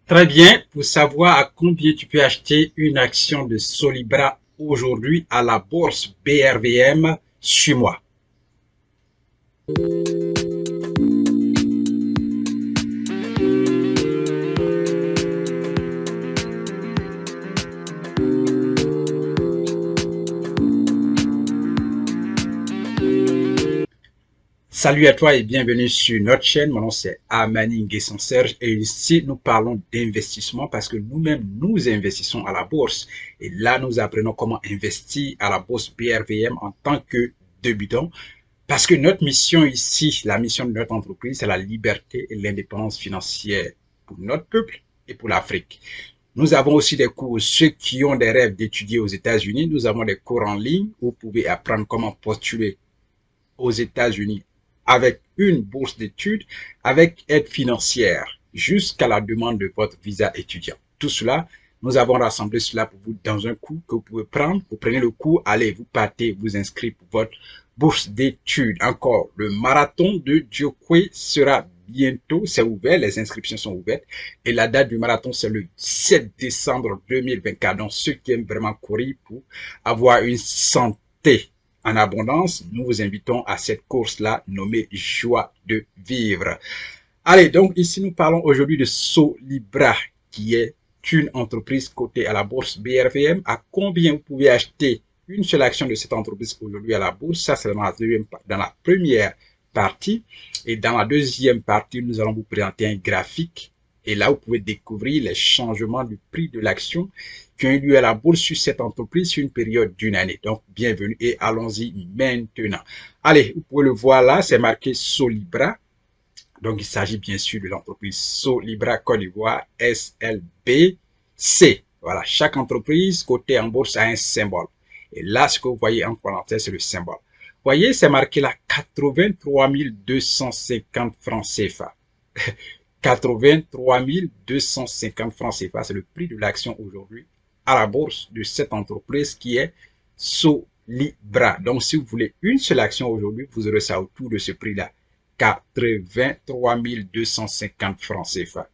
Très bien, pour savoir à combien tu peux acheter une action de Solibra aujourd'hui à la bourse BRVM, suis-moi. Salut à toi et bienvenue sur notre chaîne. Mon nom c'est Amani Nguesson Serge et ici nous parlons d'investissement parce que nous-mêmes nous investissons à la bourse. Et là nous apprenons comment investir à la bourse BRVM en tant que débutant. Parce que notre mission ici, la mission de notre entreprise, c'est la liberté et l'indépendance financière pour notre peuple et pour l'Afrique. Nous avons aussi des cours, ceux qui ont des rêves d'étudier aux États-Unis, nous avons des cours en ligne où vous pouvez apprendre comment postuler aux États-Unis avec une bourse d'études, avec aide financière, jusqu'à la demande de votre visa étudiant. Tout cela, nous avons rassemblé cela pour vous dans un cours que vous pouvez prendre. Vous prenez le cours, allez, vous partez, vous inscrivez pour votre bourse d'études. Encore, le marathon de Diokwe sera bientôt, c'est ouvert, les inscriptions sont ouvertes. Et la date du marathon, c'est le 7 décembre 2024. Donc, ceux qui aiment vraiment courir pour avoir une santé en abondance, nous vous invitons à cette course-là nommée Joie de vivre. Allez, donc ici nous parlons aujourd'hui de Solibra, qui est une entreprise cotée à la bourse BRVM. À combien vous pouvez acheter une seule action de cette entreprise aujourd'hui à la bourse? Ça, c'est dans la première partie. Et dans la deuxième partie, nous allons vous présenter un graphique. Et là, vous pouvez découvrir les changements du prix de l'action qui ont eu lieu à la bourse sur cette entreprise sur une période d'une année. Donc, bienvenue et allons-y maintenant. Allez, vous pouvez le voir là, c'est marqué Solibra. Donc, il s'agit bien sûr de l'entreprise Solibra Côte d'Ivoire, SLBC. Voilà, chaque entreprise cotée en bourse a un symbole. Et là, ce que vous voyez en parenthèse, c'est le symbole. Vous voyez, c'est marqué là 83 250 francs CFA. 83 250 francs CFA, c'est le prix de l'action aujourd'hui à la bourse de cette entreprise qui est Solibra. Donc, si vous voulez une seule action aujourd'hui, vous aurez ça autour de ce prix-là. 83 250 francs CFA.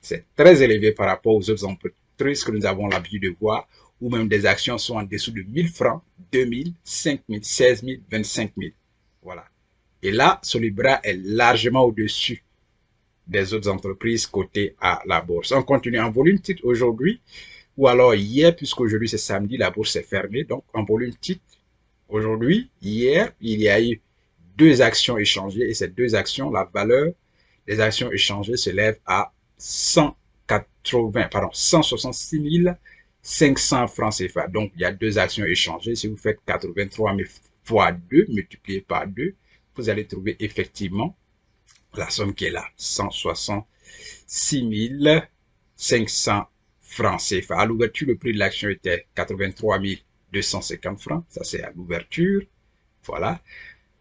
C'est très élevé par rapport aux autres entreprises que nous avons l'habitude de voir, où même des actions sont en dessous de 1000 francs, 2000, 5000, 16 000, 25 000. Voilà. Et là, Solibra est largement au-dessus des autres entreprises cotées à la bourse. On continue en volume titre aujourd'hui, ou alors hier, puisqu'aujourd'hui c'est samedi, la bourse est fermée. Donc, en volume titre, aujourd'hui, hier, il y a eu deux actions échangées et ces deux actions, la valeur des actions échangées s'élève à 166 500 francs CFA. Donc, il y a deux actions échangées. Si vous faites 83 000 fois 2, multiplié par 2, vous allez trouver effectivement la somme qui est là, 166 500 francs CFA. À l'ouverture, le prix de l'action était 83 250 francs. Ça, c'est à l'ouverture. Voilà.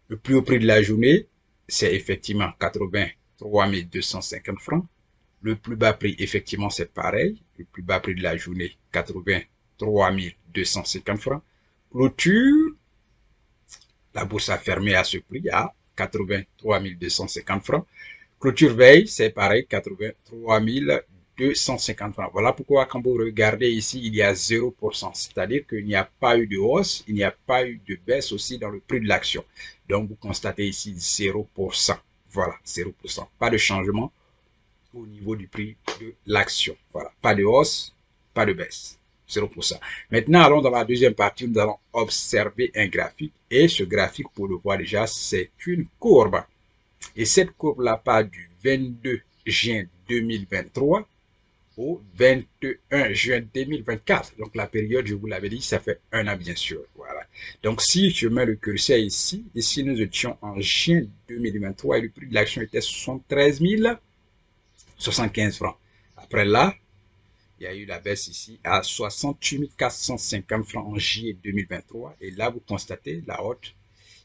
Le plus haut prix de la journée, c'est effectivement 83 250 francs. Le plus bas prix, effectivement, c'est pareil. Le plus bas prix de la journée, 83 250 francs. Clôture, la bourse a fermé à ce prix à 83 250 francs. Clôture veille, c'est pareil, 83 250 francs. Voilà pourquoi quand vous regardez ici, il y a 0%. C'est-à-dire qu'il n'y a pas eu de hausse, il n'y a pas eu de baisse aussi dans le prix de l'action. Donc, vous constatez ici 0%. Voilà, 0%. Pas de changement au niveau du prix de l'action. Voilà, pas de hausse, pas de baisse. 0%. Maintenant, allons dans la deuxième partie, nous allons observer un graphique. Et ce graphique, pour le voir déjà, c'est une courbe. Et cette courbe-là part du 22 juin 2023 au 21 juin 2024. Donc, la période, je vous l'avais dit, ça fait un an, bien sûr. Voilà. Donc, si je mets le curseur ici, nous étions en juin 2023 et le prix de l'action était 73 075 francs. Après là, il y a eu la baisse ici à 68 450 francs en juillet 2023. Et là, vous constatez la hausse.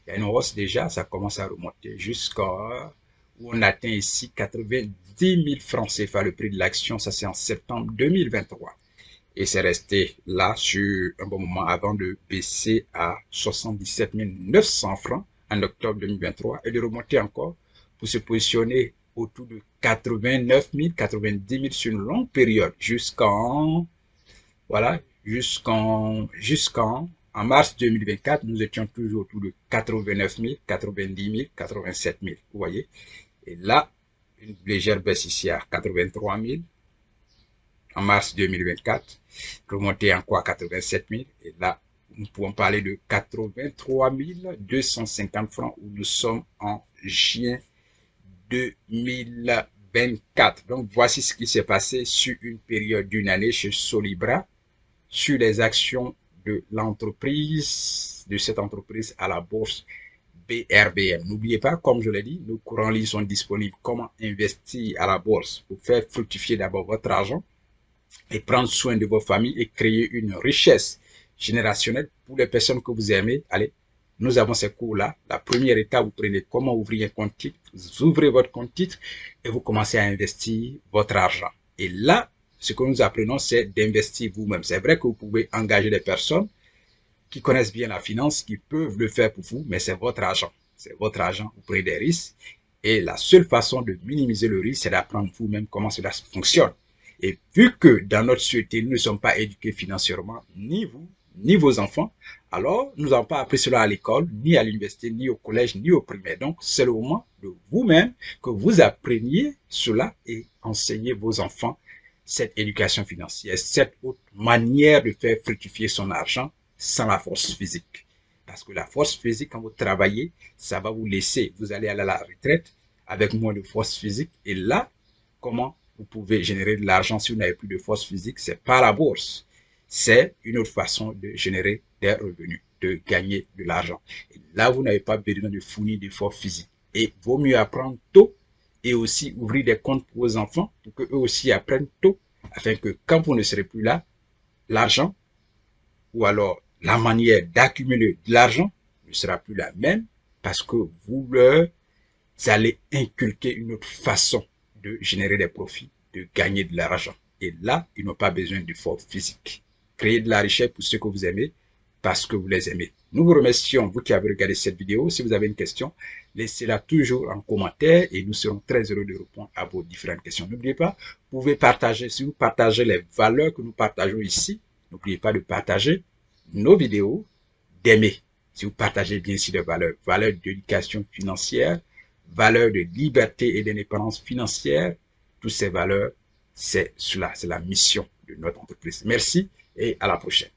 Il y a une hausse déjà, ça commence à remonter jusqu'à où on atteint ici 90 000 francs CFA, le prix de l'action. Ça, c'est en septembre 2023. Et c'est resté là sur un bon moment avant de baisser à 77 900 francs en octobre 2023 et de remonter encore pour se positionner autour de 89 000, 90 000 sur une longue période voilà, en mars 2024, nous étions toujours autour de 89 000, 90 000, 87 000. Vous voyez? Et là, une légère baisse ici à 83 000 en mars 2024, remonter encore à 87 000. Et là, nous pouvons parler de 83 250 francs où nous sommes en juin 2024. Donc, voici ce qui s'est passé sur une période d'une année chez Solibra, sur les actions de l'entreprise, de cette entreprise à la bourse BRBM. N'oubliez pas, comme je l'ai dit, nos cours en ligne sont disponibles. Comment investir à la bourse pour faire fructifier d'abord votre argent et prendre soin de vos familles et créer une richesse générationnelle pour les personnes que vous aimez. Allez, nous avons ces cours-là. La première étape, vous prenez comment ouvrir un compte titre, vous ouvrez votre compte titre et vous commencez à investir votre argent. Et là, ce que nous apprenons, c'est d'investir vous-même. C'est vrai que vous pouvez engager des personnes qui connaissent bien la finance, qui peuvent le faire pour vous, mais c'est votre argent. C'est votre argent, vous prenez des risques. Et la seule façon de minimiser le risque, c'est d'apprendre vous-même comment cela fonctionne. Et vu que dans notre société, nous ne sommes pas éduqués financièrement, ni vous, ni vos enfants, alors nous n'avons pas appris cela à l'école, ni à l'université, ni au collège, ni au primaire. Donc, c'est le moment de vous-même que vous appreniez cela et enseignez vos enfants cette éducation financière, cette autre manière de faire fructifier son argent sans la force physique. Parce que la force physique, quand vous travaillez, ça va vous laisser, vous allez aller à la retraite avec moins de force physique. Et là, comment vous pouvez générer de l'argent si vous n'avez plus de force physique? C'est pas la bourse. C'est une autre façon de générer des revenus, de gagner de l'argent. Là, vous n'avez pas besoin de fournir d'efforts physiques. Et vaut mieux apprendre tôt et aussi ouvrir des comptes pour vos enfants pour qu'eux aussi apprennent tôt, afin que quand vous ne serez plus là, l'argent ou alors la manière d'accumuler de l'argent ne sera plus la même parce que vous leur allez inculquer une autre façon de générer des profits, de gagner de l'argent. Et là, ils n'ont pas besoin d'efforts physiques. Créez de la richesse pour ceux que vous aimez parce que vous les aimez. Nous vous remercions, vous qui avez regardé cette vidéo. Si vous avez une question, laissez-la toujours en commentaire et nous serons très heureux de répondre à vos différentes questions. N'oubliez pas, vous pouvez partager, si vous partagez les valeurs que nous partageons ici, n'oubliez pas de partager nos vidéos, d'aimer. Si vous partagez bien ici les valeurs, valeurs d'éducation financière, valeurs de liberté et d'indépendance financière, toutes ces valeurs, c'est cela, c'est la mission de notre entreprise. Merci et à la prochaine.